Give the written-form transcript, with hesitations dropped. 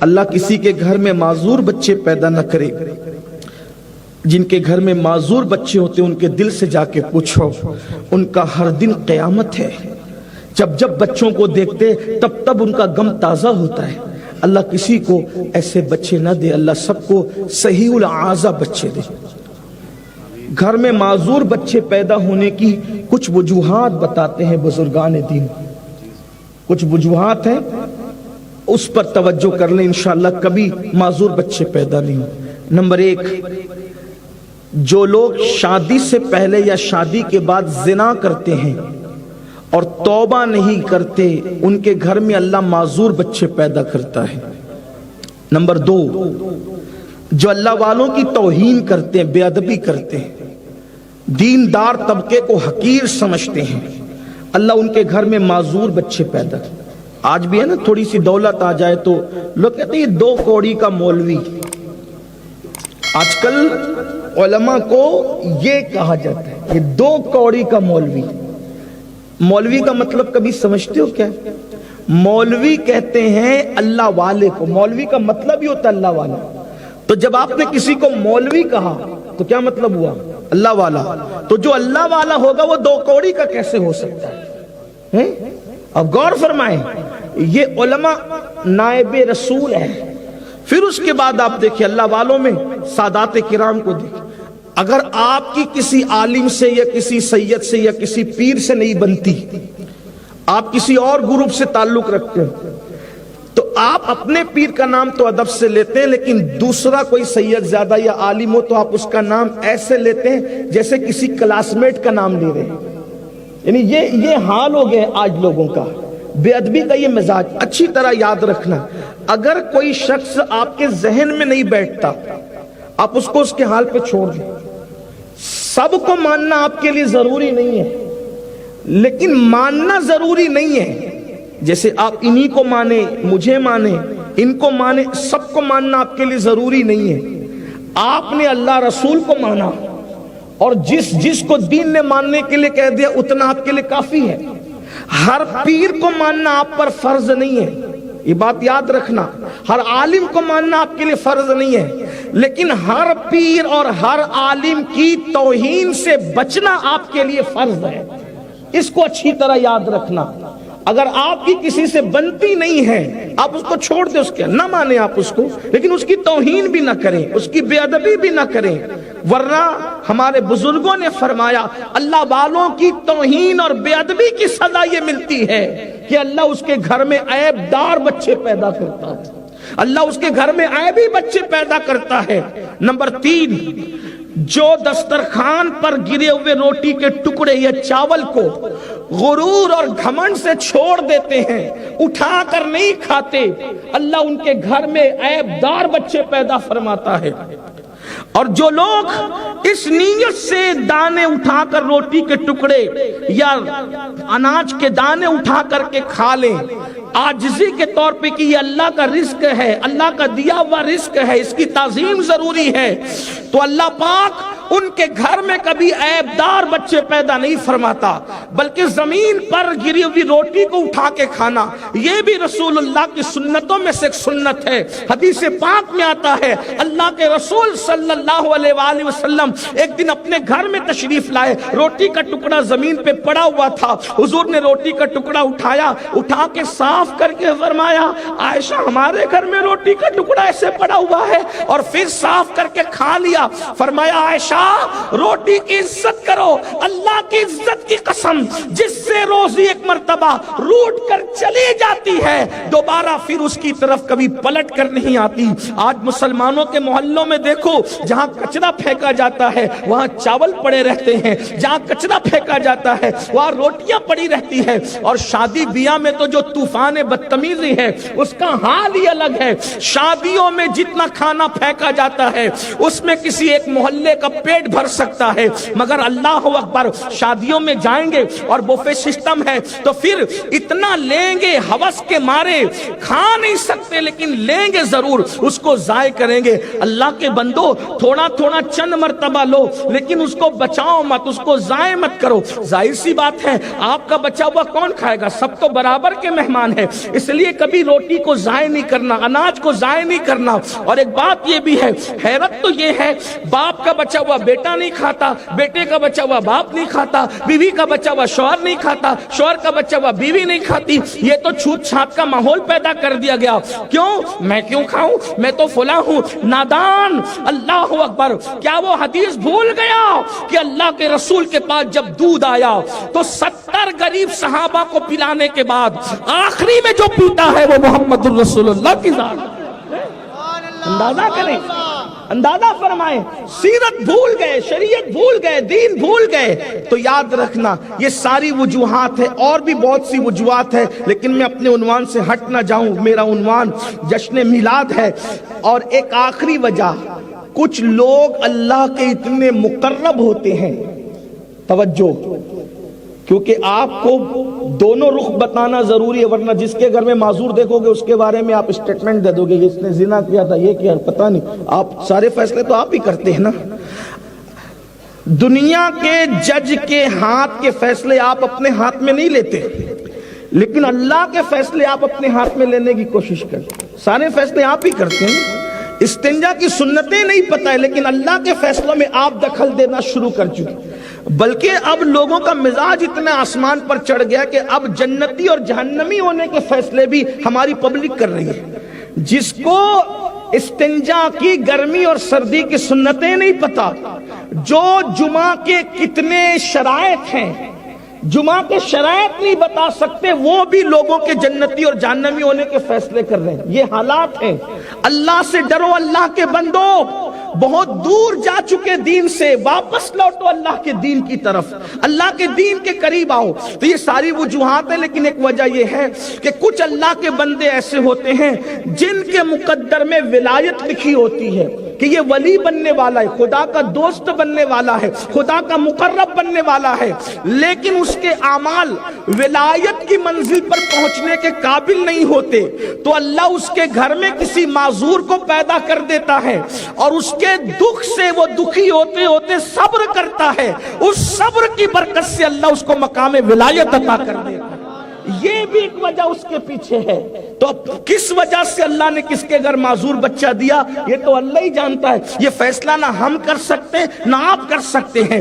اللہ کسی کے گھر میں معذور بچے پیدا نہ کرے. جن کے گھر میں معذور بچے ہوتے ہیں ان کے دل سے جا کے پوچھو, ان کا ہر دن قیامت ہے. جب جب بچوں کو دیکھتے تب تب ان کا غم تازہ ہوتا ہے. اللہ کسی کو ایسے بچے نہ دے, اللہ سب کو صحیح العازہ بچے دے. گھر میں معذور بچے پیدا ہونے کی کچھ وجوہات بتاتے ہیں بزرگان دین. کچھ وجوہات ہیں, اس پر توجہ کر لیں, انشاءاللہ کبھی معذور بچے پیدا نہیں ہوں. نمبر 1, جو لوگ شادی سے پہلے یا شادی کے بعد زنا کرتے ہیں اور توبہ نہیں کرتے, ان کے گھر میں اللہ معذور بچے پیدا کرتا ہے. نمبر 2, جو اللہ والوں کی توہین کرتے ہیں, بے ادبی کرتے ہیں, دیندار طبقے کو حقیر سمجھتے ہیں, اللہ ان کے گھر میں معذور بچے پیدا کرتے. آج بھی ہے نا, تھوڑی سی دولت آ جائے تو لوگ کہتے ہیں یہ 2 کوڑی کا مولوی. آج کل علماء کو یہ کہا جاتا ہے, یہ 2 کوڑی کا مولوی. مولوی کا مطلب کبھی سمجھتے ہو کیا؟ مولوی کہتے ہیں اللہ والے کو. مولوی کا مطلب ہی ہوتا ہے اللہ والا. تو جب آپ نے کسی کو مولوی کہا تو کیا مطلب ہوا؟ اللہ والا. تو جو اللہ والا ہوگا وہ 2 کوڑی کا کیسے ہو سکتا ہے؟ اب غور فرمائیں, یہ علماء نائب رسول ہے. پھر اس کے بعد آپ دیکھیں اللہ والوں میں سادات کرام کو دیکھیں. اگر آپ کی کسی عالم سے یا کسی سید سے یا کسی پیر سے نہیں بنتی, آپ کسی اور گروپ سے تعلق رکھتے ہیں, تو آپ اپنے پیر کا نام تو ادب سے لیتے ہیں, لیکن دوسرا کوئی سید زیادہ یا عالم ہو تو آپ اس کا نام ایسے لیتے ہیں جیسے کسی کلاس میٹ کا نام لے رہے ہیں. یعنی یہ حال ہو گیا آج لوگوں کا, بے ادبی کا یہ مزاج. اچھی طرح یاد رکھنا, اگر کوئی شخص آپ کے ذہن میں نہیں بیٹھتا, آپ اس کو اس کے حال پہ چھوڑ دیں. سب کو ماننا آپ کے لیے ضروری نہیں ہے, لیکن ماننا ضروری نہیں ہے. جیسے آپ انہی کو مانیں, مجھے مانیں, ان کو مانیں, سب کو ماننا آپ کے لیے ضروری نہیں ہے. آپ نے اللہ رسول کو مانا اور جس کو دین نے ماننے کے لیے کہہ دیا اتنا آپ کے لیے کافی ہے. ہر پیر کو ماننا آپ پر فرض نہیں ہے, یہ بات یاد رکھنا. ہر عالم کو ماننا آپ کے لیے فرض نہیں ہے, لیکن ہر پیر اور ہر عالم کی توہین سے بچنا آپ کے لیے فرض ہے. اس کو اچھی طرح یاد رکھنا. اگر آپ کی کسی سے بنتی نہیں ہے, آپ اس کو چھوڑ دیں, اس کے نہ مانیں آپ اس کو, لیکن اس کی توہین بھی نہ کریں, اس کی بے ادبی بھی نہ کریں. ورنہ ہمارے بزرگوں نے فرمایا اللہ والوں کی توہین اور بے ادبی کی سزا یہ ملتی ہے کہ اللہ اس کے گھر میں عیب دار بچے پیدا کرتا ہے. اللہ اس کے گھر میں عیبی بچے پیدا کرتا ہے. نمبر 3, جو دسترخوان پر گرے ہوئے روٹی کے ٹکڑے یا چاول کو غرور اور گھمنڈ سے چھوڑ دیتے ہیں, اٹھا کر نہیں کھاتے, اللہ ان کے گھر میں عیب دار بچے پیدا فرماتا ہے. اور جو لوگ اس نیت سے دانے اٹھا کر روٹی کے ٹکڑے یا اناج کے دانے اٹھا کر کے کھا لیں عاجزی کے طور پہ کہ یہ اللہ کا رزق ہے, اللہ کا دیا ہوا رزق ہے, اس کی تعظیم ضروری ہے, تو اللہ پاک ان کے گھر میں کبھی عیب دار بچے پیدا نہیں فرماتا, بلکہ زمین پر گری ہوئی روٹی کو اٹھا کے کھانا یہ بھی رسول اللہ کی سنتوں میں سے ایک سنت ہے. حدیث پاک میں آتا ہے اللہ کے رسول صلی اللہ علیہ وآلہ وسلم ایک دن اپنے گھر میں تشریف لائے, روٹی کا ٹکڑا زمین پہ پڑا ہوا تھا. حضور نے روٹی کا ٹکڑا اٹھایا, اٹھا کے صاف کر کے فرمایا عائشہ ہمارے گھر میں روٹی کا ٹکڑا ایسے پڑا ہوا ہے, اور پھر صاف کر کے کھا لیا. فرمایا عائشہ روٹی کی عزت کرو, اللہ کی عزت کی قسم, جس سے روزی ایک مرتبہ روٹ کر چلی جاتی ہے دوبارہ پھر اس کی طرف کبھی پلٹ کر نہیں آتی. آج مسلمانوں کے محلوں میں دیکھو, جہاں کچرا پھینکا جاتا ہے وہاں چاول پڑے رہتے ہیں, جہاں کچرا پھینکا جاتا ہے وہاں روٹیاں پڑی رہتی ہیں. اور شادی بیاہ میں تو جو طوفان بدتمیزی ہے اس کا حال ہی الگ ہے. شادیوں میں جتنا کھانا پھینکا جاتا ہے اس میں کسی ایک محلے کا پیٹ بھر سکتا ہے، مگر اللہ اکبر شادیوں میں جائیں گے اور بوفے سسٹم ہے تو پھر اتنا لیں گے ہوس کے مارے، کھا نہیں سکتے لیکن لیں گے ضرور، اس کو ضائع کریں گے۔ اللہ کے بندو تھوڑا تھوڑا چند مرتبہ لو لیکن اس کو بچاؤ مت، اس کو ضائع مت کرو۔ ظاہر سی بات ہے آپ کا بچا ہوا کون کھائے گا؟ سب تو برابر کے مہمان ہیں، اس لیے کبھی روٹی کو ضائع نہیں کرنا، اناج کو ضائع نہیں کرنا۔ اور ایک بات یہ بھی ہے، حیرت تو یہ ہے باپ کا بچا ہوا بیٹا نہیں کھاتا، بیٹے کا بچا ہوا باپ نہیں کھاتا، بیوی کا بچا ہوا شوہر نہیں کھاتا، شوہر کا بچا ہوا بیوی نہیں کھاتی۔ یہ تو چھوت چھات کا ماحول پیدا کر دیا گیا۔ کیوں؟ میں کیوں کھاؤں؟ میں تو فلاں ہوں۔ نادان! اللہ اکبر! کیا وہ حدیث بھول گیا کہ اللہ کے رسول کے پاس جب دودھ آیا تو 70 غریب صحابہ کو پلانے کے بعد آخری میں جو پیتا ہے وہ محمد الرسول اللہ کی ذات۔ اندازہ کریں، اندازہ فرمائیں، سیرت بھول گئے، شریعت بھول گئے، دین بھول گئے۔ تو یاد رکھنا یہ ساری وجوہات ہیں، اور بھی بہت سی وجوہات ہیں لیکن میں اپنے عنوان سے ہٹ نہ جاؤں۔ میرا عنوان جشن میلاد ہے۔ اور ایک آخری وجہ، کچھ لوگ اللہ کے اتنے مقرب ہوتے ہیں، توجہ، کیونکہ آپ کو دونوں رخ بتانا ضروری ہے، ورنہ جس کے گھر میں معذور دیکھو گے اس کے بارے میں آپ اسٹیٹمنٹ دے دو گے اس نے زنا کیا تھا، یہ کیا، پتہ نہیں۔ آپ سارے فیصلے تو آپ ہی کرتے ہیں نا۔ دنیا کے جج کے ہاتھ کے فیصلے آپ اپنے ہاتھ میں نہیں لیتے، لیکن اللہ کے فیصلے آپ اپنے ہاتھ میں لینے کی کوشش کرتے۔ سارے فیصلے آپ ہی کرتے ہیں۔ استنجا کی سنتیں نہیں پتہ ہے لیکن اللہ کے فیصلوں میں آپ دخل دینا شروع کر چکے۔ بلکہ اب لوگوں کا مزاج اتنا آسمان پر چڑھ گیا کہ اب جنتی اور جہنمی ہونے کے فیصلے بھی ہماری پبلک کر رہی ہے۔ جس کو استنجا کی گرمی اور سردی کی سنتیں نہیں پتا، جو جمعہ کے کتنے شرائط ہیں، جمعہ کے شرائط نہیں بتا سکتے، وہ بھی لوگوں کے جنتی اور جہنمی ہونے کے فیصلے کر رہے ہیں۔ یہ حالات ہیں۔ اللہ سے ڈرو اللہ کے بندو، بہت دور جا چکے دین سے، واپس لوٹو اللہ کے دین کی طرف، اللہ کے دین کے قریب آؤ۔ تو یہ ساری وجوہات ہیں لیکن ایک وجہ یہ ہے کہ کچھ اللہ کے بندے ایسے ہوتے ہیں جن کے مقدر میں ولایت لکھی ہوتی ہے کہ یہ ولی بننے والا ہے، خدا کا دوست بننے والا ہے، خدا کا مقرب بننے والا ہے، لیکن اس کے اعمال ولایت کی منزل پر پہنچنے کے قابل نہیں ہوتے، تو اللہ اس کے گھر میں کسی معذور کو پیدا کر دیتا ہے اور اس کے دکھ سے وہ دکھی ہوتے ہوتے صبر کرتا ہے، اس صبر کی برکت سے اللہ اس کو مقام ولایت عطا کر دیتا ہے۔ یہ بھی ایک وجہ اس کے پیچھے ہے۔ تو اب کس وجہ سے اللہ نے کس کے گھر معذور بچہ دیا یہ تو اللہ ہی جانتا ہے۔ یہ فیصلہ نہ ہم کر سکتے نہ آپ کر سکتے ہیں۔